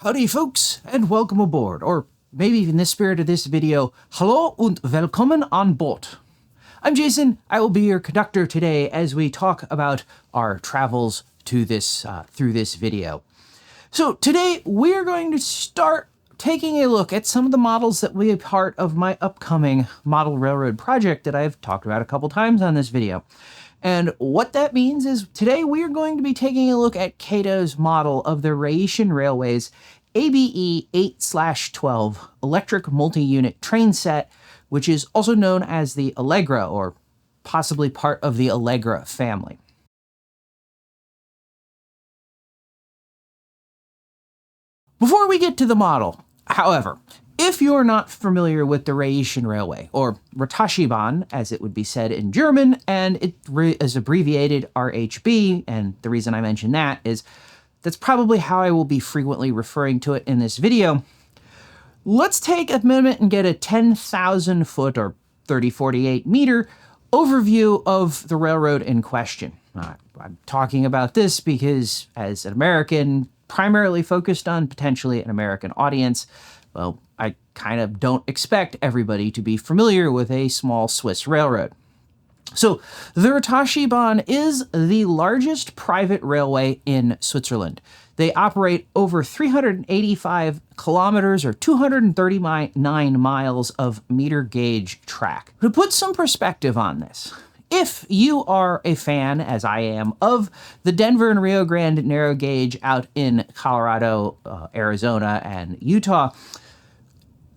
Howdy folks, and welcome aboard, or maybe in the spirit of this video, hallo und willkommen an Bord. I'm Jason, I will be your conductor today as we talk about our travels to this through this video. So today we're going to start taking a look at some of the models that will be a part of my upcoming model railroad project that I've talked about a couple times on this video. And what that means is today we are going to be taking a look at Kato's model of the Rhaetian Railway's ABe 8/12 Elecrtric Multi Unit train set, which is also known as the Allegra, or possibly part of the Allegra family. Before we get to the model, however, if you're not familiar with the Rhaetian Railway, or Rhätoscje Bhan, as it would be said in German, and it is abbreviated RHB, and the reason I mention that is that's probably how I will be frequently referring to it in this video. Let's take a minute and get a 10,000 foot or 3048 meter overview of the railroad in question. I'm talking about this because as an American, primarily focused on potentially an American audience, well, I kind of don't expect everybody to be familiar with a small Swiss railroad. So the Rhaetoscje Bhan is the largest private railway in Switzerland. They operate over 385 kilometers or 239 miles of meter gauge track. To put some perspective on this, if you are a fan, as I am, of the Denver and Rio Grande narrow gauge out in Colorado, Arizona, and Utah,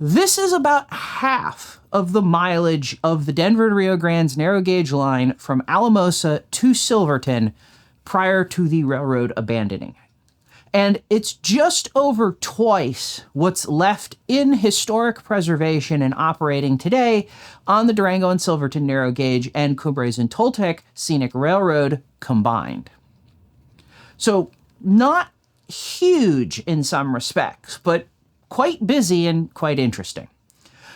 this is about half of the mileage of the Denver and Rio Grande's narrow gauge line from Alamosa to Silverton prior to the railroad abandoning. And it's just over twice what's left in historic preservation and operating today on the Durango and Silverton narrow gauge and Cumbres and Toltec scenic railroad combined. So not huge in some respects, but quite busy and quite interesting.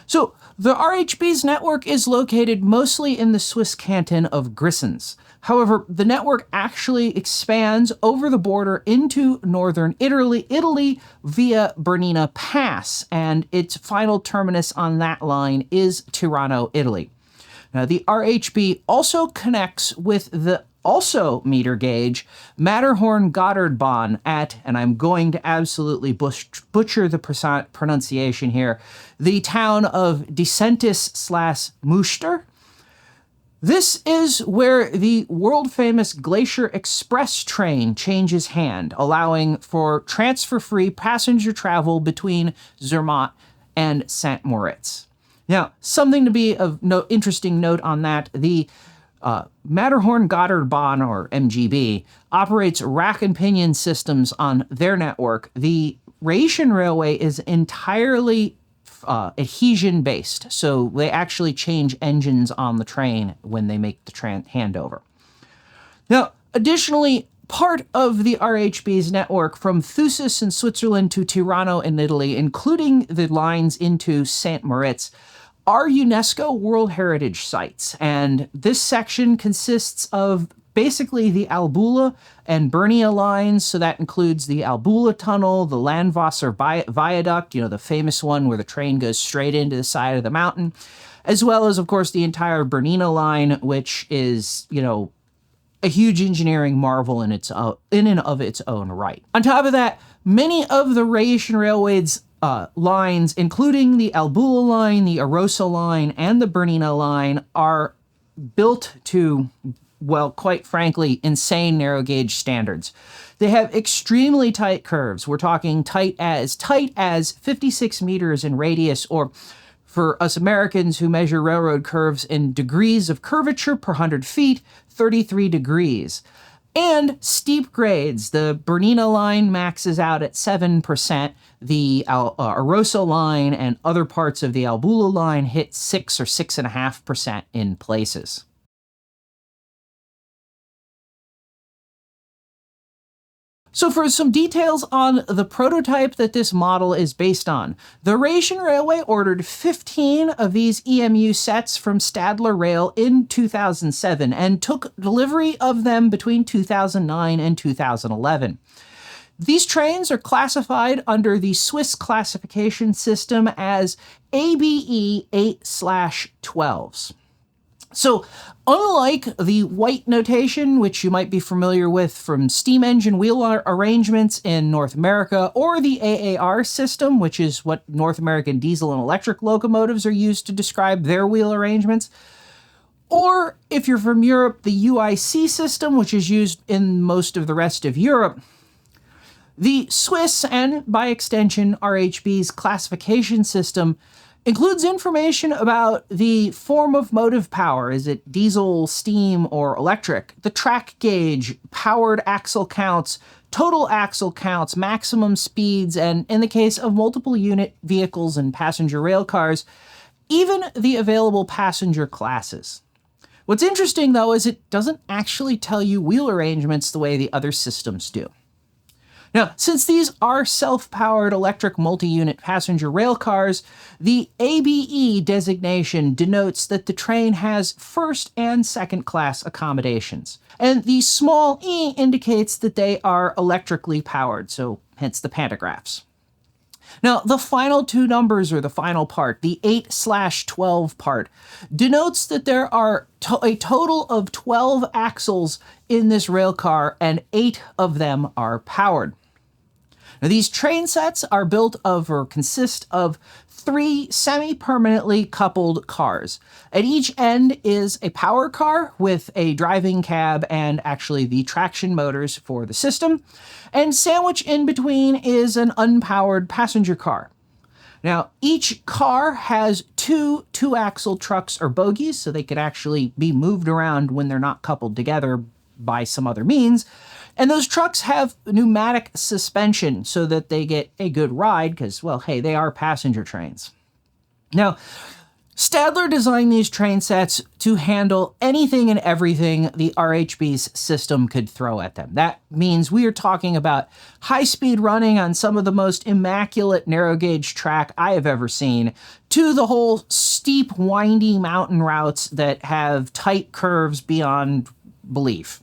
So the RHB's network is located mostly in the Swiss canton of Grisons. However, the network actually expands over the border into northern Italy via Bernina Pass, and its final terminus on that line is Tirano, Italy. Now, the RHB also connects with the also meter gauge Matterhorn-Gotthard Bahn at, and I'm going to absolutely butcher the pronunciation here, the town of Disentis/Münster. This is where the world-famous Glacier Express train changes hand, allowing for transfer-free passenger travel between Zermatt and St. Moritz. Now, something to be of interesting note on that, the Matterhorn-Gotthard Bahn, or MGB, operates rack and pinion systems on their network. The Rhaetian Railway is entirely adhesion-based, so they actually change engines on the train when they make the handover. Now, additionally, part of the RHB's network from Thusis in Switzerland to Tirano in Italy, including the lines into St. Moritz, are UNESCO World Heritage Sites, and this section consists of basically the Albula and Bernia lines, so that includes the Albula Tunnel, the Landwasser Viaduct, the famous one where the train goes straight into the side of the mountain, as well as, of course, the entire Bernina line, which is, a huge engineering marvel in and of its own right. On top of that, many of the Rhaetian Railway's lines, including the Albula line, the Arosa line, and the Bernina line, are built to, well, quite frankly, insane narrow gauge standards. They have extremely tight curves. We're talking tight as 56 meters in radius, or for us Americans who measure railroad curves in degrees of curvature per 100 feet, 33 degrees. And steep grades. The Bernina line maxes out at 7%. The Arosa line and other parts of the Albula line hit 6 or 6.5% in places. So for some details on the prototype that this model is based on, the Rhaetian Railway ordered 15 of these EMU sets from Stadler Rail in 2007 and took delivery of them between 2009 and 2011. These trains are classified under the Swiss classification system as ABe 8/12s. So, unlike the white notation, which you might be familiar with from steam engine wheel arrangements in North America, or the AAR system, which is what North American diesel and electric locomotives are used to describe their wheel arrangements, or if you're from Europe, the UIC system, which is used in most of the rest of Europe, the Swiss, and by extension RHB's classification system, includes information about the form of motive power. Is it diesel, steam, or electric? The track gauge, powered axle counts, total axle counts, maximum speeds, and in the case of multiple unit vehicles and passenger rail cars, even the available passenger classes. What's interesting, though, is it doesn't actually tell you wheel arrangements the way the other systems do. Now, since these are self-powered electric multi-unit passenger rail cars, the ABe designation denotes that the train has first and second class accommodations. And the small e indicates that they are electrically powered, so hence the pantographs. Now, the final two numbers, or the final part, the 8/12 part, denotes that there are a total of 12 axles in this rail car, and 8 of them are powered. Now, these train sets are built of or consist of 3 semi-permanently coupled cars. At each end is a power car with a driving cab and actually the traction motors for the system, and sandwiched in between is an unpowered passenger car. Now, each car has two two-axle trucks or bogies, so they could actually be moved around when they're not coupled together by some other means. And those trucks have pneumatic suspension so that they get a good ride because, well, hey, they are passenger trains. Now, Stadler designed these train sets to handle anything and everything the RHB's system could throw at them. That means we are talking about high-speed running on some of the most immaculate narrow-gauge track I have ever seen, to the whole steep, windy mountain routes that have tight curves beyond belief.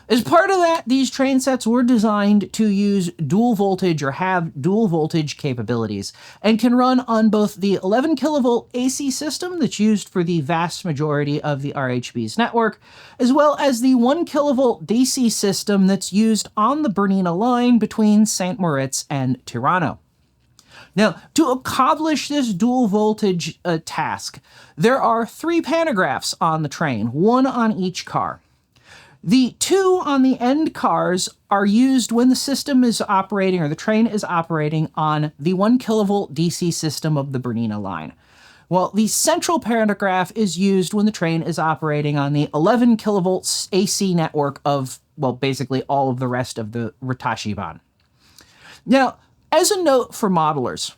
As part of that, these train sets were designed to use dual voltage or have dual voltage capabilities and can run on both the 11 kilovolt AC system that's used for the vast majority of the RHB's network, as well as the 1 kilovolt DC system that's used on the Bernina line between St. Moritz and Tirano. Now, to accomplish this dual voltage task, there are 3 pantographs on the train, 1 on each car. The 2 on the end cars are used when the system is operating, or the train is operating, on the 1 kilovolt DC system of the Bernina line. Well, the central pantograph is used when the train is operating on the 11 kilovolts AC network of, well, basically all of the rest of the Rhätoscje Bhan. Now, as a note for modelers,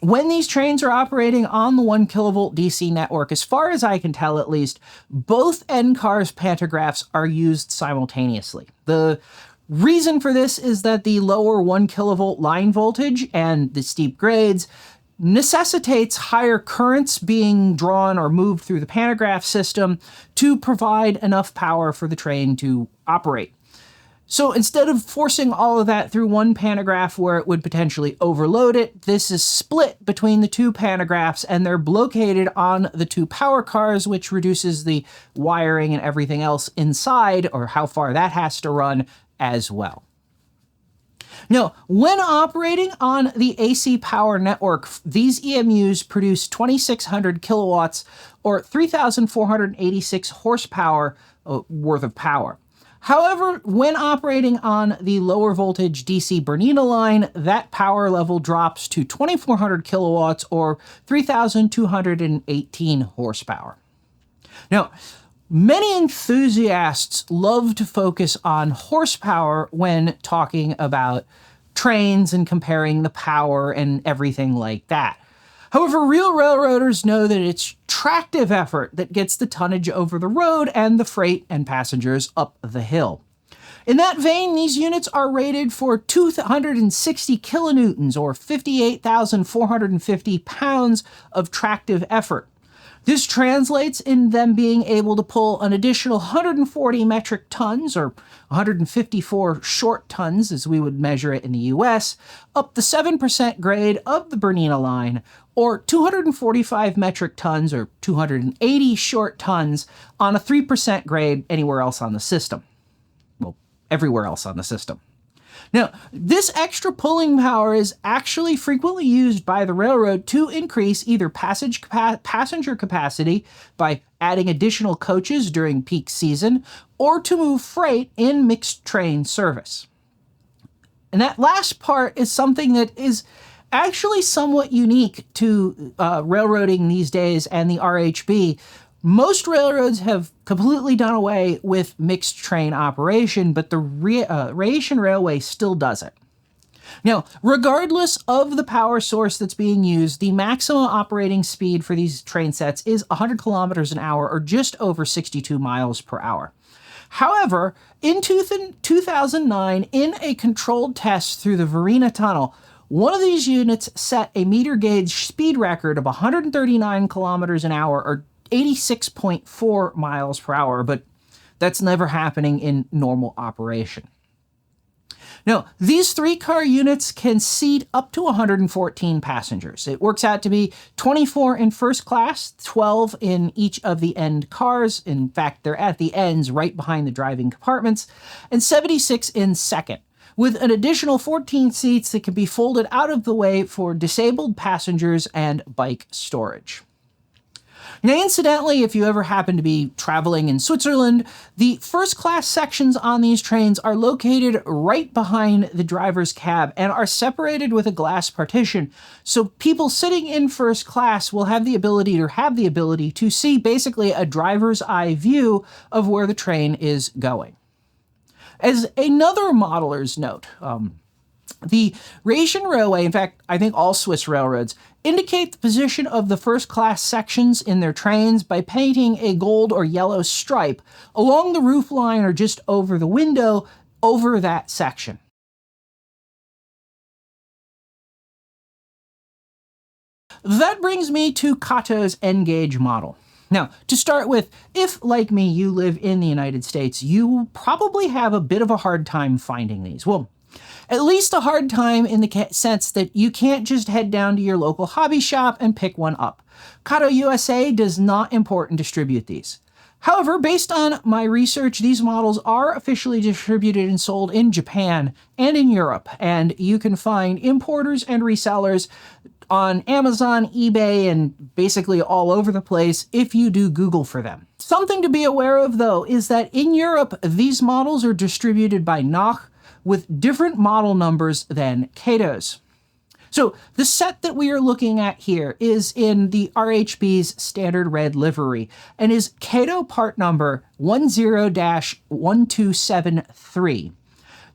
when these trains are operating on the 1 kilovolt DC network, as far as I can tell at least, both end cars' pantographs are used simultaneously. The reason for this is that the lower 1 kilovolt line voltage and the steep grades necessitates higher currents being drawn or moved through the pantograph system to provide enough power for the train to operate. So instead of forcing all of that through one pantograph where it would potentially overload it, this is split between the 2 pantographs, and they're located on the 2 power cars, which reduces the wiring and everything else inside, or how far that has to run as well. Now, when operating on the AC power network, these EMUs produce 2,600 kilowatts or 3,486 horsepower worth of power. However, when operating on the lower voltage DC Bernina line, that power level drops to 2,400 kilowatts or 3,218 horsepower. Now, many enthusiasts love to focus on horsepower when talking about trains and comparing the power and everything like that. However, real railroaders know that it's tractive effort that gets the tonnage over the road and the freight and passengers up the hill. In that vein, these units are rated for 260 kilonewtons or 58,450 pounds of tractive effort. This translates in them being able to pull an additional 140 metric tons, or 154 short tons as we would measure it in the US, up the 7% grade of the Bernina line, or 245 metric tons, or 280 short tons, on a 3% grade anywhere else on the system. Well, everywhere else on the system. Now, this extra pulling power is actually frequently used by the railroad to increase either passenger capacity by adding additional coaches during peak season, or to move freight in mixed train service. And that last part is something that is actually somewhat unique to railroading these days and the RHB. Most railroads have completely done away with mixed train operation, but the Rhaetian Railway still does it. Now, regardless of the power source that's being used, the maximum operating speed for these train sets is 100 kilometers an hour, or just over 62 miles per hour. However, in 2009, in a controlled test through the Varina Tunnel, one of these units set a meter gauge speed record of 139 kilometers an hour, or 86.4 miles per hour, but that's never happening in normal operation. Now, these 3-car units can seat up to 114 passengers. It works out to be 24 in first class, 12 in each of the end cars. In fact, they're at the ends right behind the driving compartments, and 76 in second, with an additional 14 seats that can be folded out of the way for disabled passengers and bike storage. Now, incidentally, if you ever happen to be traveling in Switzerland, the first-class sections on these trains are located right behind the driver's cab and are separated with a glass partition, so people sitting in first class will have the ability to see basically a driver's eye view of where the train is going. As another modeler's note, the Rhaetian Railway, in fact, I think all Swiss railroads, indicate the position of the first-class sections in their trains by painting a gold or yellow stripe along the roof line or just over the window over that section. That brings me to Kato's N-gauge model. Now, to start with, if, like me, you live in the United States, you probably have a bit of a hard time finding these. Well, at least a hard time in the sense that you can't just head down to your local hobby shop and pick one up. Kato USA does not import and distribute these. However, based on my research, these models are officially distributed and sold in Japan and in Europe, and you can find importers and resellers on Amazon, eBay, and basically all over the place if you do Google for them. Something to be aware of, though, is that in Europe, these models are distributed by Noch, with different model numbers than Kato's. So the set that we are looking at here is in the RHB's standard red livery and is Kato part number 10-1273.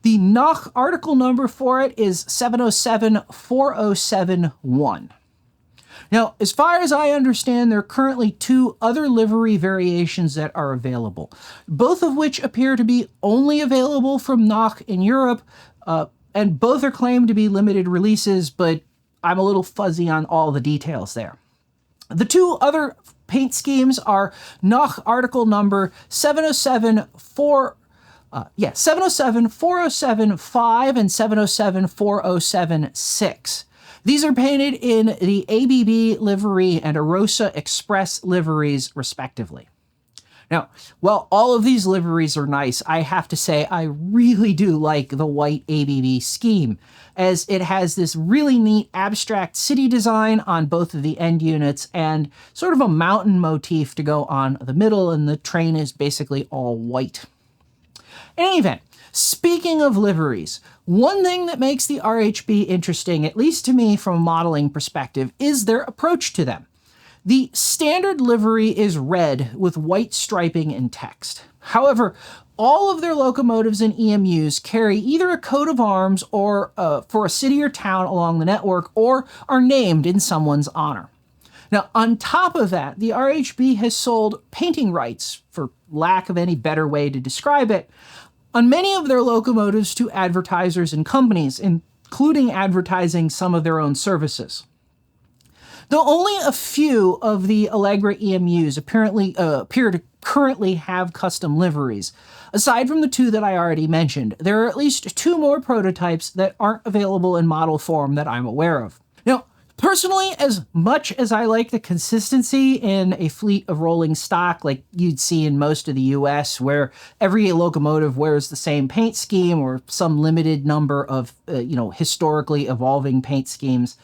The Noch article number for it is 707-4071. Now, as far as I understand, there are currently 2 other livery variations that are available, both of which appear to be only available from Noch in Europe, and both are claimed to be limited releases, but I'm a little fuzzy on all the details there. The 2 other paint schemes are Noch article number 707-4075 and 707-4076. These are painted in the ABe livery and Arosa Express liveries, respectively. Now, while all of these liveries are nice, I have to say I really do like the white ABe scheme, as it has this really neat abstract city design on both of the end units and sort of a mountain motif to go on the middle, and the train is basically all white. In any event, speaking of liveries, one thing that makes the RHB interesting, at least to me from a modeling perspective, is their approach to them. The standard livery is red with white striping and text. However, all of their locomotives and EMUs carry either a coat of arms or for a city or town along the network, or are named in someone's honor. Now, on top of that, the RHB has sold painting rights, for lack of any better way to describe it, on many of their locomotives to advertisers and companies, including advertising some of their own services. Though only a few of the Allegra EMUs appear to currently have custom liveries. Aside from the two that I already mentioned, there are at least 2 more prototypes that aren't available in model form that I'm aware of. Now, personally, as much as I like the consistency in a fleet of rolling stock like you'd see in most of the US, where every locomotive wears the same paint scheme or some limited number of, historically evolving paint schemes,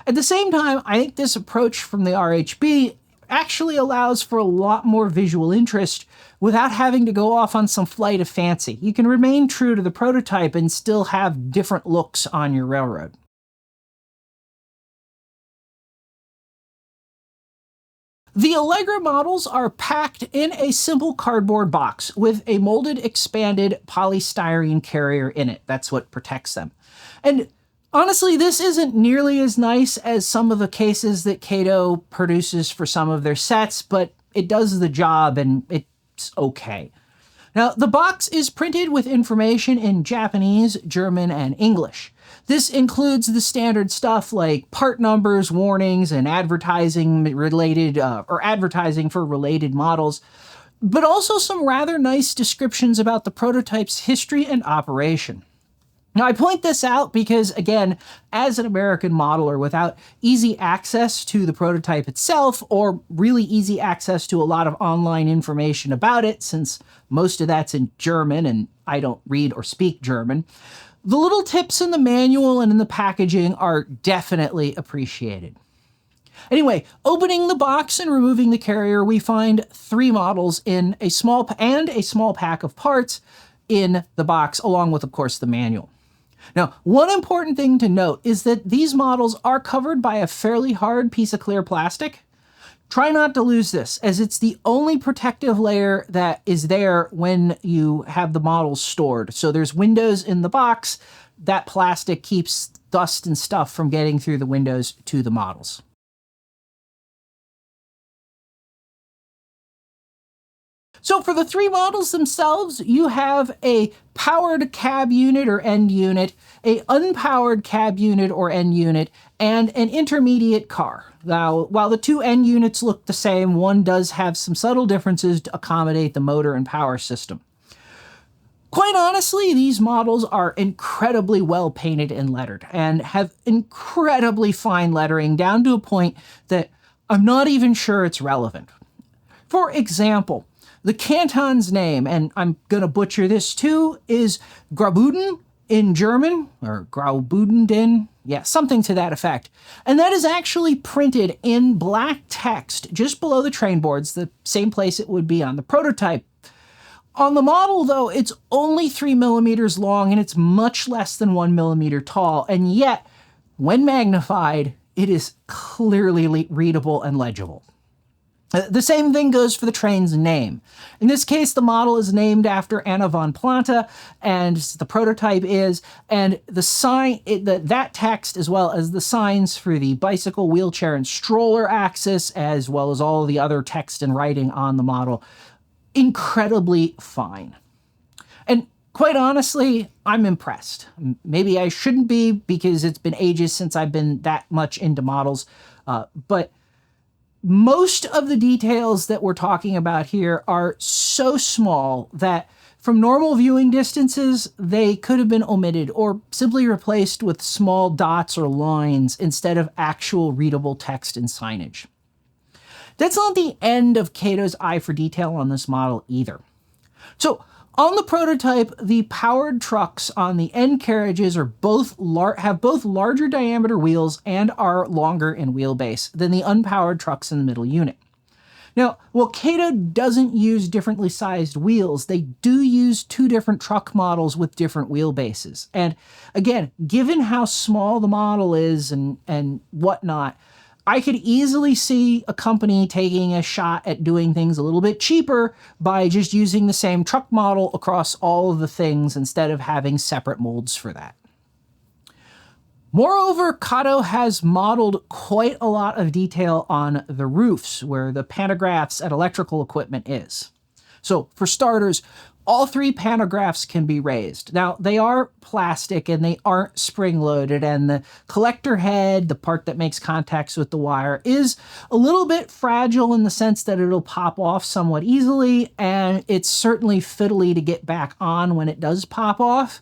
at the same time, I think this approach from the RHB actually allows for a lot more visual interest without having to go off on some flight of fancy. You can remain true to the prototype and still have different looks on your railroad. The Allegra models are packed in a simple cardboard box with a molded, expanded polystyrene carrier in it. That's what protects them. And honestly, this isn't nearly as nice as some of the cases that Kato produces for some of their sets, but it does the job and it's okay. Now, the box is printed with information in Japanese, German, and English. This includes the standard stuff like part numbers, warnings, and advertising for related models, but also some rather nice descriptions about the prototype's history and operation. Now, I point this out because, again, as an American modeler without easy access to the prototype itself, or really easy access to a lot of online information about it, since most of that's in German and I don't read or speak German, the little tips in the manual and in the packaging are definitely appreciated. Anyway, opening the box and removing the carrier, we find 3 models in a small pack of parts in the box, along with, of course, the manual. Now, one important thing to note is that these models are covered by a fairly hard piece of clear plastic. Try not to lose this, as it's the only protective layer that is there when you have the models stored. So there's windows in the box. That plastic keeps dust and stuff from getting through the windows to the models. So for the 3 models themselves, you have a powered cab unit or end unit, a unpowered cab unit or end unit, and an intermediate car. Now, while the 2 end units look the same, one does have some subtle differences to accommodate the motor and power system. Quite honestly, these models are incredibly well painted and lettered, and have incredibly fine lettering down to a point that I'm not even sure it's relevant. For example, the canton's name, and I'm going to butcher this too, is Graubünden in German, or Graubünden, yeah, something to that effect. And that is actually printed in black text just below the train boards, the same place it would be on the prototype. On the model, though, it's only 3 millimeters long and it's much less than 1 millimeter tall, and yet, when magnified, it is clearly readable and legible. The same thing goes for the train's name. In this case, the model is named after Anna von Planta, and the prototype is, and the sign, that text, as well as the signs for the bicycle, wheelchair, and stroller axis, as well as all the other text and writing on the model, incredibly fine. And quite honestly, I'm impressed. Maybe I shouldn't be, because it's been ages since I've been that much into models, but most of the details that we're talking about here are so small that from normal viewing distances, they could have been omitted or simply replaced with small dots or lines instead of actual readable text and signage. That's not the end of Kato's eye for detail on this model either. So on the prototype, the powered trucks on the end carriages have both larger diameter wheels and are longer in wheelbase than the unpowered trucks in the middle unit. Now, while Kato doesn't use differently sized wheels, they do use 2 different truck models with different wheelbases. And again, given how small the model is and whatnot, I could easily see a company taking a shot at doing things a little bit cheaper by just using the same truck model across all of the things instead of having separate molds for that. Moreover, Kato has modeled quite a lot of detail on the roofs where the pantographs and electrical equipment is. So for starters, all three pantographs can be raised. Now, they are plastic and they aren't spring-loaded, and the collector head, the part that makes contacts with the wire, is a little bit fragile in the sense that it'll pop off somewhat easily, and it's certainly fiddly to get back on when it does pop off,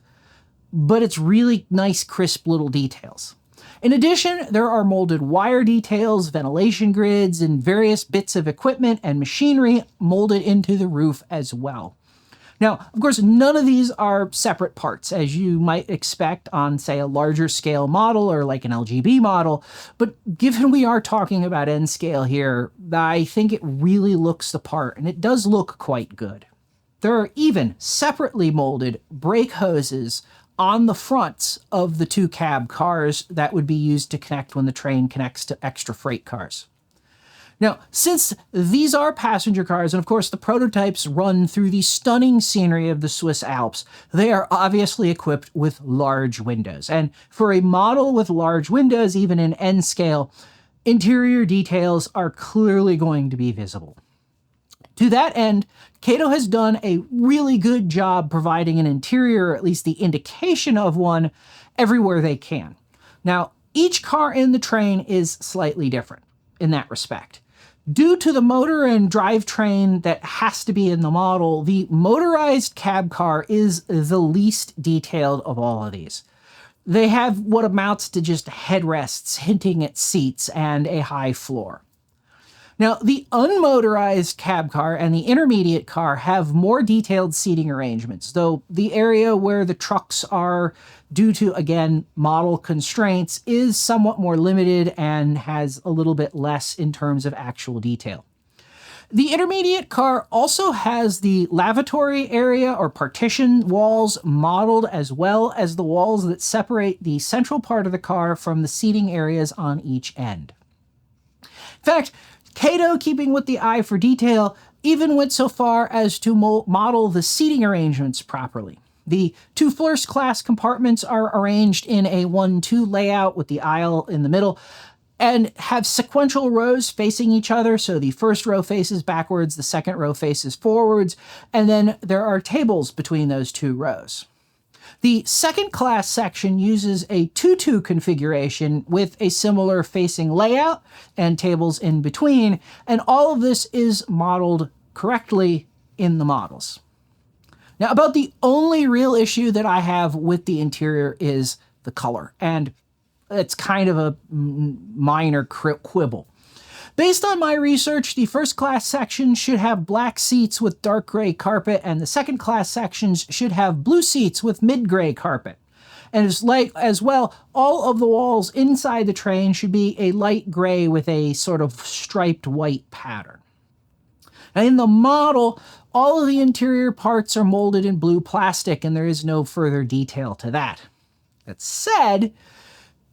but it's really nice, crisp little details. In addition, there are molded wire details, ventilation grids, and various bits of equipment and machinery molded into the roof as well. Now, of course, none of these are separate parts, as you might expect on, say, a larger scale model or like an LGB model, but given we are talking about N scale here, I think it really looks the part, and it does look quite good. There are even separately molded brake hoses on the fronts of the two cab cars that would be used to connect when the train connects to extra freight cars. Now, since these are passenger cars, and of course the prototypes run through the stunning scenery of the Swiss Alps, they are obviously equipped with large windows. And for a model with large windows, even in N scale, interior details are clearly going to be visible. To that end, Kato has done a really good job providing an interior, or at least the indication of one, everywhere they can. Now, each car in the train is slightly different in that respect. Due to the motor and drivetrain that has to be in the model, the motorized cab car is the least detailed of all of these. They have what amounts to just headrests hinting at seats and a high floor. Now, the unmotorized cab car and the intermediate car have more detailed seating arrangements, though the area where the trucks are, due to, again, model constraints, is somewhat more limited and has a little bit less in terms of actual detail. The intermediate car also has the lavatory area or partition walls modeled, as well as the walls that separate the central part of the car from the seating areas on each end. In fact, Kato, keeping with the eye for detail, even went so far as to model the seating arrangements properly. The two first-class compartments are arranged in a 1-2 layout with the aisle in the middle and have sequential rows facing each other, so the first row faces backwards, the second row faces forwards, and then there are tables between those two rows. The second class section uses a 2-2 configuration with a similar facing layout and tables in between, and all of this is modeled correctly in the models. Now, about the only real issue that I have with the interior is the color, and it's kind of a minor quibble. Based on my research, the first class section should have black seats with dark gray carpet, and the second class sections should have blue seats with mid-gray carpet. And as well, all of the walls inside the train should be a light gray with a sort of striped white pattern. Now, in the model, all of the interior parts are molded in blue plastic, and there is no further detail to that. That said,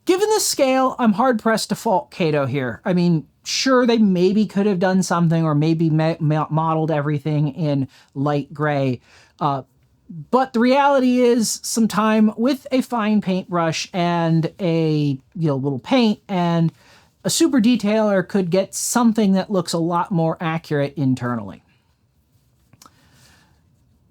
given the scale, I'm hard-pressed to fault Kato here. I mean, sure, they maybe could have done something or maybe modeled everything in light gray, but the reality is some time with a fine paintbrush and a little paint and a super detailer could get something that looks a lot more accurate internally.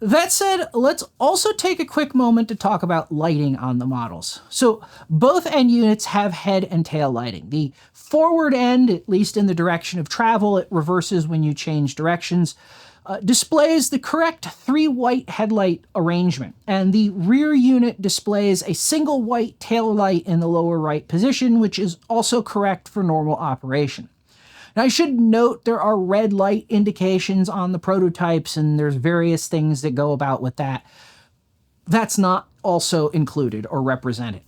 That said, let's also take a quick moment to talk about lighting on the models. So both end units have head and tail lighting. The forward end, at least in the direction of travel, it reverses when you change directions, displays the correct 3 white headlight arrangement, and the rear unit displays a single white tail light in the lower right position, which is also correct for normal operation. Now, I should note there are red light indications on the prototypes, and there's various things that go about with that. That's not also included or represented.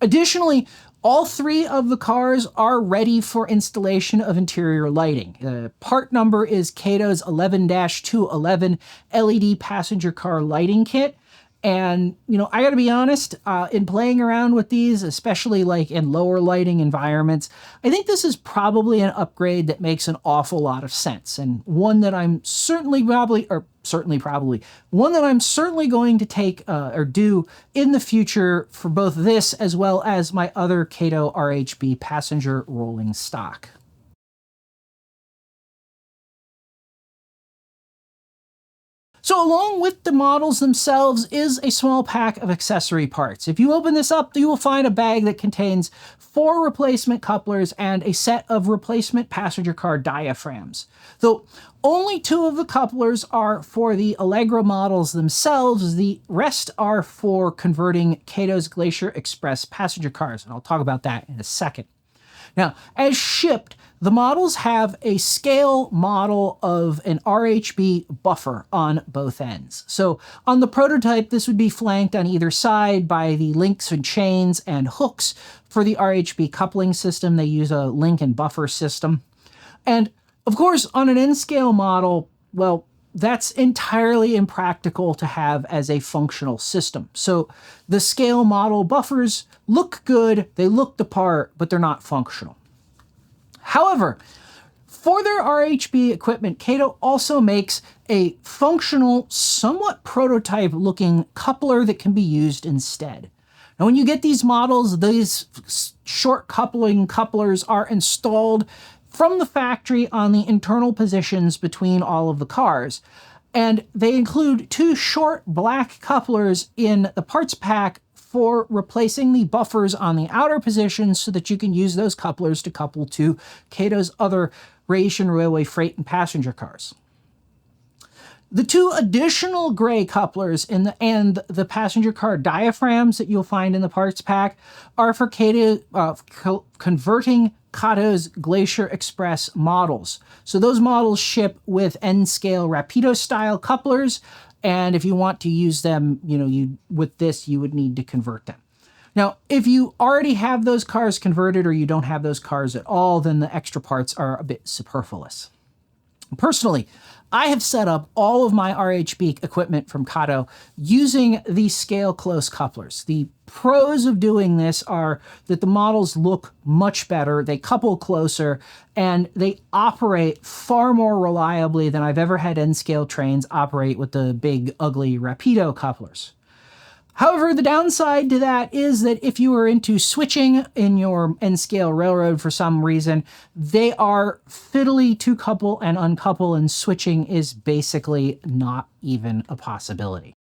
Additionally, all 3 of the cars are ready for installation of interior lighting. Part number is Kato's 11-211 LED passenger car lighting kit. And, I gotta be honest, in playing around with these, especially like in lower lighting environments, I think this is probably an upgrade that makes an awful lot of sense, and one that I'm certainly going to take or do in the future for both this as well as my other Kato RHB passenger rolling stock. So along with the models themselves is a small pack of accessory parts. If you open this up, you will find a bag that contains 4 replacement couplers and a set of replacement passenger car diaphragms. Though only 2 of the couplers are for the Allegra models themselves, the rest are for converting Kato's Glacier Express passenger cars, and I'll talk about that in a second. Now, as shipped, the models have a scale model of an RHB buffer on both ends. So on the prototype, this would be flanked on either side by the links and chains and hooks. For the RHB coupling system, they use a link and buffer system. And of course, on an N-scale model, well, that's entirely impractical to have as a functional system. So the scale model buffers look good, they look the part, but they're not functional. However, for their RHB equipment, Kato also makes a functional, somewhat prototype-looking coupler that can be used instead. Now, when you get these models, these short coupling couplers are installed from the factory on the internal positions between all of the cars. And they include 2 short black couplers in the parts pack for replacing the buffers on the outer positions so that you can use those couplers to couple to Kato's other Rhaetian Railway freight and passenger cars. The 2 additional gray couplers and the passenger car diaphragms that you'll find in the parts pack are for converting Kato's Glacier Express models. So those models ship with N-scale Rapido-style couplers, and if you want to use them, with this, you would need to convert them. Now, if you already have those cars converted or you don't have those cars at all, then the extra parts are a bit superfluous. Personally, I have set up all of my RHB equipment from Kato using these scale close couplers. The pros of doing this are that the models look much better, they couple closer, and they operate far more reliably than I've ever had N-scale trains operate with the big, ugly Rapido couplers. However, the downside to that is that if you are into switching in your N-scale railroad for some reason, they are fiddly to couple and uncouple, and switching is basically not even a possibility.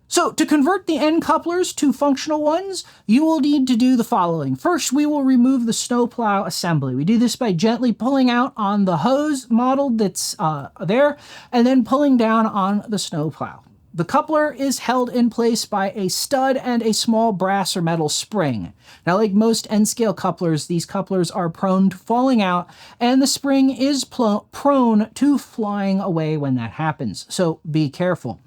So to convert the N couplers to functional ones, you will need to do the following. First, we will remove the snowplow assembly. We do this by gently pulling out on the hose model that's there, and then pulling down on the snowplow. The coupler is held in place by a stud and a small brass or metal spring. Now, like most N-scale couplers, these couplers are prone to falling out, and the spring is prone to flying away when that happens, so be careful.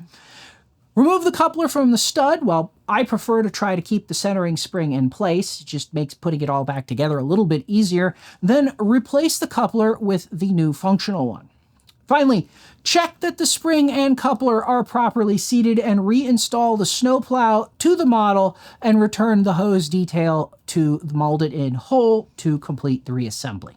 Remove the coupler from the stud. Well, I prefer to try to keep the centering spring in place. It just makes putting it all back together a little bit easier. Then replace the coupler with the new functional one. Finally, check that the spring and coupler are properly seated and reinstall the snowplow to the model and return the hose detail to the molded in hole to complete the reassembly.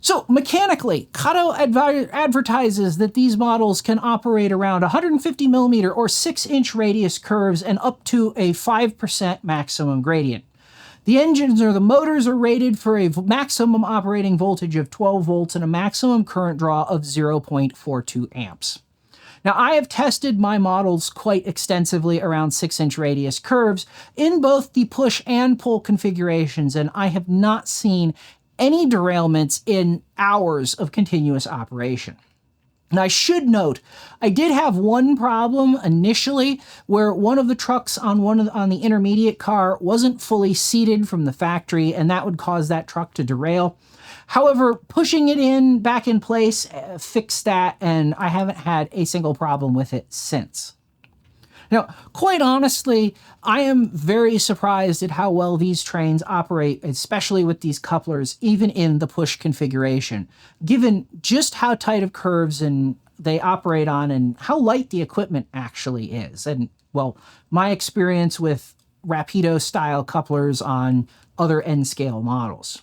So mechanically, Kato advertises that these models can operate around 150 millimeter or 6-inch radius curves and up to a 5% maximum gradient. The engines or the motors are rated for a maximum operating voltage of 12 volts and a maximum current draw of 0.42 amps. Now, I have tested my models quite extensively around 6-inch radius curves in both the push and pull configurations, and I have not seen any derailments in hours of continuous operation. And I should note, I did have one problem initially where one of the trucks on the intermediate car wasn't fully seated from the factory, and that would cause that truck to derail. However, pushing it back in place fixed that, and I haven't had a single problem with it since. Now, quite honestly, I am very surprised at how well these trains operate, especially with these couplers, even in the push configuration, given just how tight of curves they operate on and how light the equipment actually is. And, well, my experience with Rapido-style couplers on other N-scale models.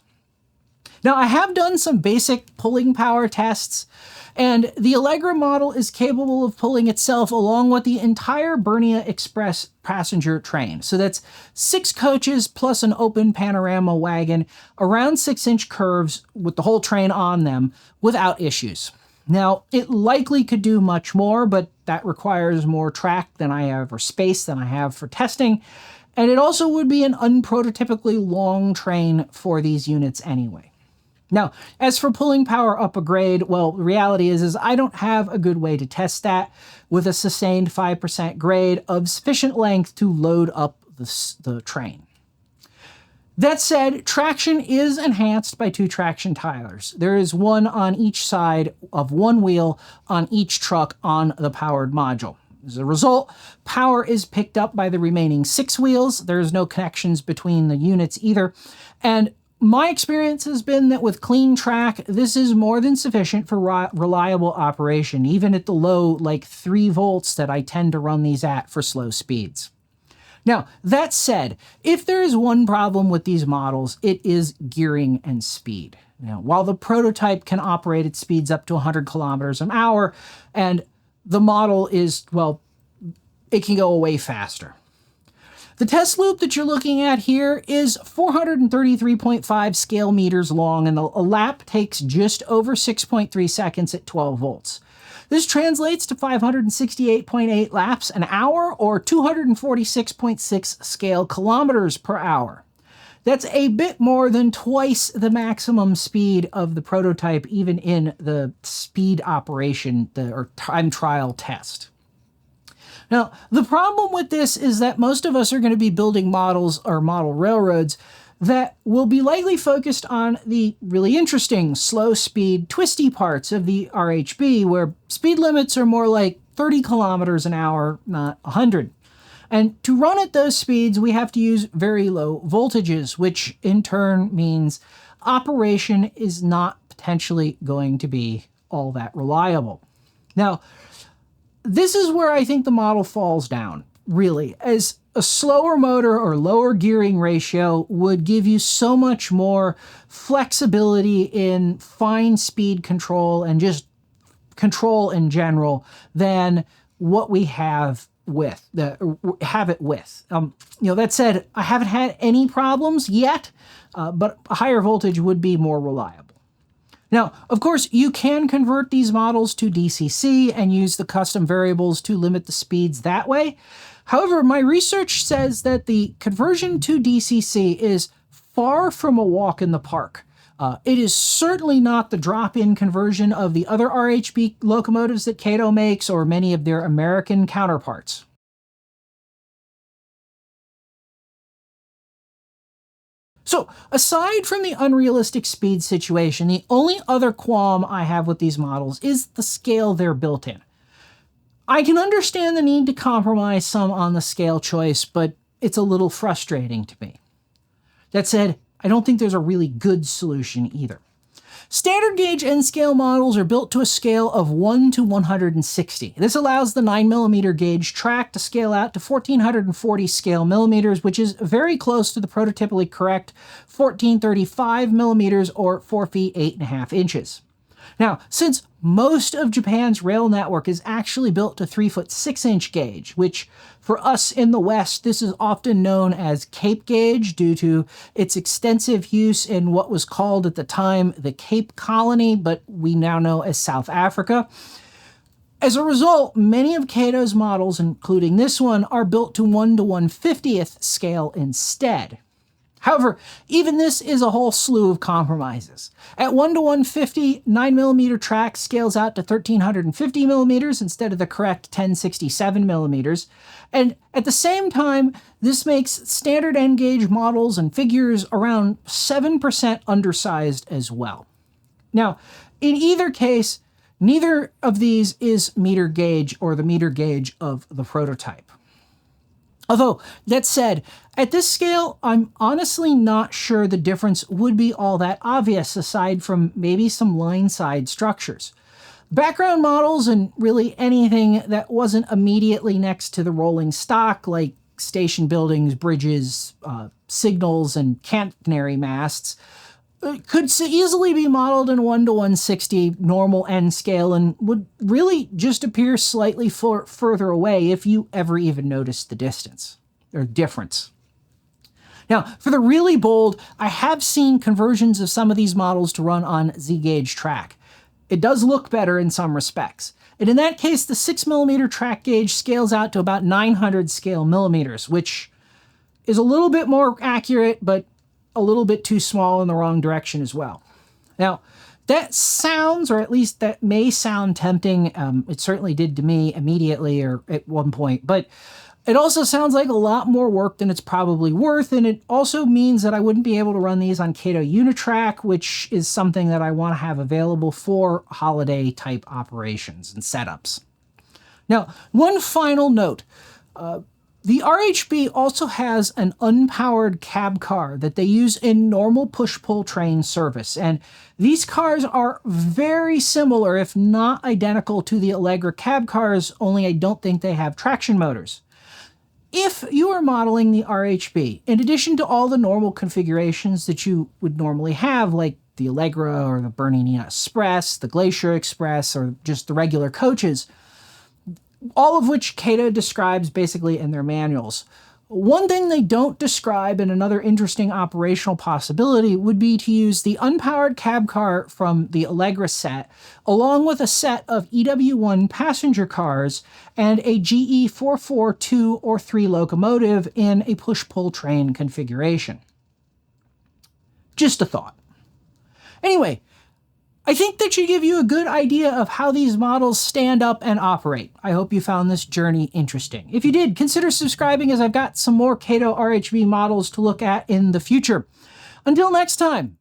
Now, I have done some basic pulling power tests, and the Allegra model is capable of pulling itself along with the entire Bernina Express passenger train. So that's 6 coaches plus an open panorama wagon around 6-inch curves with the whole train on them without issues. Now, it likely could do much more, but that requires more track than I have or space than I have for testing. And it also would be an unprototypically long train for these units anyway. Now, as for pulling power up a grade, well, the reality is I don't have a good way to test that with a sustained 5% grade of sufficient length to load up the train. That said, traction is enhanced by 2 traction tires. There is one on each side of one wheel on each truck on the powered module. As a result, power is picked up by the remaining 6 wheels. There's no connections between the units either. And my experience has been that with clean track, this is more than sufficient for reliable operation, even at the low, like 3 volts that I tend to run these at for slow speeds. Now, that said, if there is one problem with these models, it is gearing and speed. Now, while the prototype can operate at speeds up to 100 kilometers an hour, and the model is, well, it can go way faster. The test loop that you're looking at here is 433.5 scale meters long, and a lap takes just over 6.3 seconds at 12 volts. This translates to 568.8 laps an hour, or 246.6 scale kilometers per hour. That's a bit more than twice the maximum speed of the prototype, even in the speed operation or time trial test. Now, the problem with this is that most of us are going to be building models or model railroads that will be likely focused on the really interesting, slow speed, twisty parts of the RHB, where speed limits are more like 30 kilometers an hour, not 100. And to run at those speeds, we have to use very low voltages, which in turn means operation is not potentially going to be all that reliable. Now, this is where I think the model falls down, really, as a slower motor or lower gearing ratio would give you so much more flexibility in fine speed control and just control in general than what we have with it with. That said, I haven't had any problems yet, but a higher voltage would be more reliable. Now, of course, you can convert these models to DCC and use the custom variables to limit the speeds that way. However, my research says that the conversion to DCC is far from a walk in the park. It is certainly not the drop-in conversion of the other RHB locomotives that Kato makes or many of their American counterparts. So, aside from the unrealistic speed situation, the only other qualm I have with these models is the scale they're built in. I can understand the need to compromise some on the scale choice, but it's a little frustrating to me. That said, I don't think there's a really good solution either. Standard gauge N-scale models are built to a scale of 1 to 160. This allows the 9mm gauge track to scale out to 1440 scale millimeters, which is very close to the prototypically correct 1435 millimeters or 4 feet 8.5 inches. Now, since most of Japan's rail network is actually built to 3 foot 6-inch gauge, which for us in the West, this is often known as Cape gauge due to its extensive use in what was called at the time the Cape Colony, but we now know as South Africa. As a result, many of Kato's models, including this one, are built to 1 to 150th scale instead. However, even this is a whole slew of compromises. At 1 to 150, 9mm track scales out to 1350 millimeters instead of the correct 1067 millimeters. And at the same time, this makes standard N-gauge models and figures around 7% undersized as well. Now, in either case, neither of these is meter gauge or the meter gauge of the prototype. Although, that said, at this scale, I'm honestly not sure the difference would be all that obvious aside from maybe some line-side structures. Background models and really anything that wasn't immediately next to the rolling stock, like station buildings, bridges, signals, and catenary masts, could easily be modeled in 1:160 normal N scale and would really just appear slightly further away if you ever even noticed the distance or difference. Now, for the really bold, I have seen conversions of some of these models to run on Z-gauge track. It does look better in some respects. And in that case, the 6mm track gauge scales out to about 900 scale millimeters, which is a little bit more accurate, but a little bit too small in the wrong direction as well. Now, that sounds, or at least that may sound tempting. It certainly did to me immediately or at one point, but it also sounds like a lot more work than it's probably worth, and it also means that I wouldn't be able to run these on Kato Unitrack, which is something that I want to have available for holiday-type operations and setups. Now, one final note. The RHB also has an unpowered cab car that they use in normal push-pull train service, and these cars are very similar, if not identical, to the Allegra cab cars, only I don't think they have traction motors. If you are modeling the RHB, in addition to all the normal configurations that you would normally have, like the Allegra or the Bernina Express, the Glacier Express, or just the regular coaches, all of which Kato describes basically in their manuals. One thing they don't describe, and another interesting operational possibility, would be to use the unpowered cab car from the Allegra set, along with a set of EW1 passenger cars and a GE 442 or 3 locomotive in a push-pull train configuration. Just a thought. Anyway, I think that should give you a good idea of how these models stand up and operate. I hope you found this journey interesting. If you did, consider subscribing, as I've got some more Kato RHB models to look at in the future. Until next time.